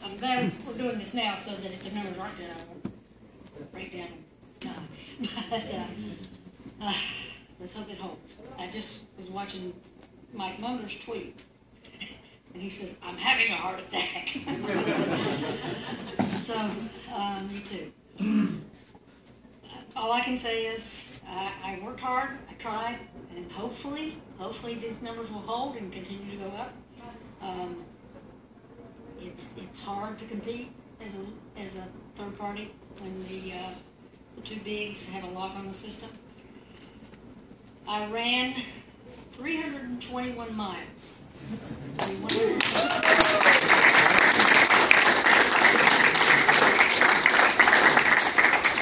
I'm glad we're doing this now so that if the numbers aren't good, I won't break down and die. But let's hope it holds. I just was watching Mike Moner's tweet, and he says, I'm having a heart attack. So, me too. All I can say is I worked hard, I tried, and hopefully these numbers will hold and continue to go up. It's hard to compete as a third party when the two bigs have a lock on the system. I ran 321 miles.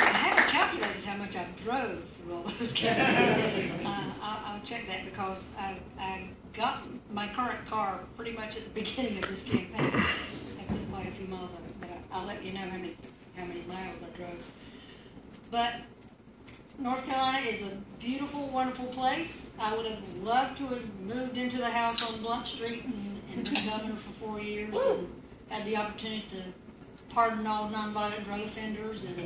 I haven't calculated how much I drove through all those campaigns. I'll check that because I got my current car pretty much at the beginning of this campaign. I put quite a few miles on it, but I'll let you know how many miles I drove. But North Carolina is a beautiful, wonderful place. I would have loved to have moved into the house on Blunt Street and been governor for 4 years and had the opportunity to pardon all nonviolent drug offenders and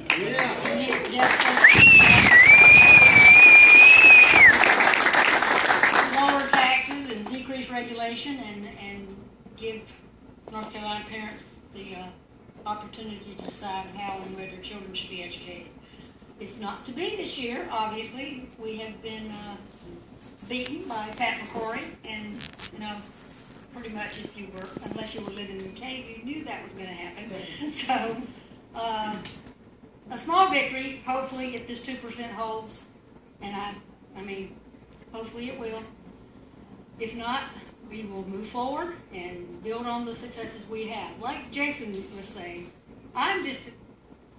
lower taxes and decrease regulation and give North Carolina parents the opportunity to decide how and where their children should be educated. It's not to be this year, obviously. We have been beaten by Pat McCrory, and pretty much unless you were living in the cave, you knew that was going to happen. So, a small victory, hopefully, if this 2% holds, and I mean, hopefully it will. If not, we will move forward and build on the successes we have. Like Jason was saying, I'm just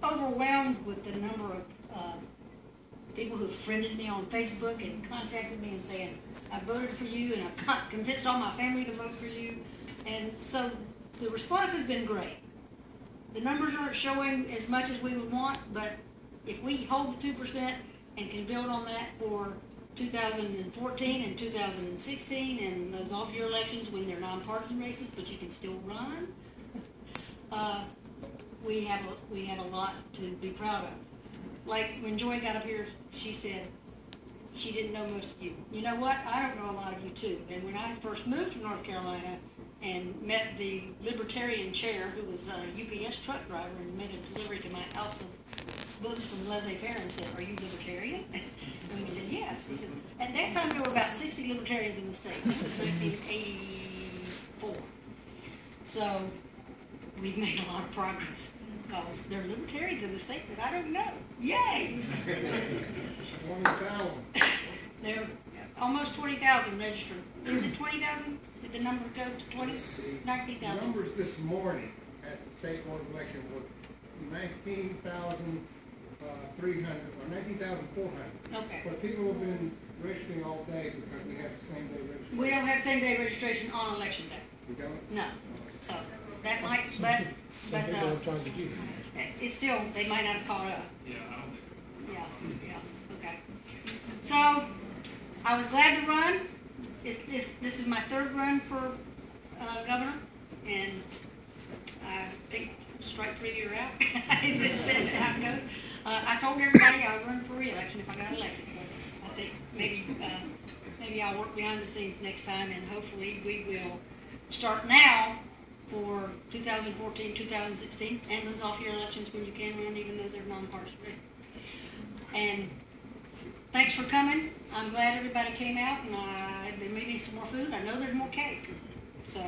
overwhelmed with the number of people who have friended me on Facebook and contacted me and saying, I voted for you and I've convinced all my family to vote for you. And so the response has been great. The numbers aren't showing as much as we would want, but if we hold the 2% and can build on that for 2014 and 2016 and those off-year elections when they're nonpartisan races, but you can still run, we have a lot to be proud of. Like when Joy got up here, she said she didn't know most of you. You know what? I don't know a lot of you too. And when I first moved to North Carolina and met the Libertarian chair, who was a UPS truck driver, and made a delivery to my house of books from laissez-faire and said, are you Libertarian? And we said, yes. He said, at that time there were about 60 Libertarians in the state. This was 1984. So we've made a lot of progress. Because there are libertarians in the state that I don't know. Yay! 20,000. There are almost 20,000 registered. Is it 20,000? Did the number go to 20? 19,000. The numbers this morning at the state board election were 19,300 or 19,400. Okay. But people have been registering all day because we have the same day registration. We don't have same day registration on election day. We don't? No. So that might, but it's still, they might not have caught up. Yeah, I don't think. Yeah, okay. So, I was glad to run. This is my third run for governor, and I think strike three, you're out. That's how it goes. I told everybody I would run for re-election if I got elected, but I think maybe I'll work behind the scenes next time, and hopefully we will start now for 2014, 2016, and those off-year elections when you can run, even though they're nonpartisan races. And thanks for coming. I'm glad everybody came out, and there may be some more food. I know there's more cake. So,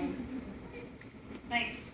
thanks.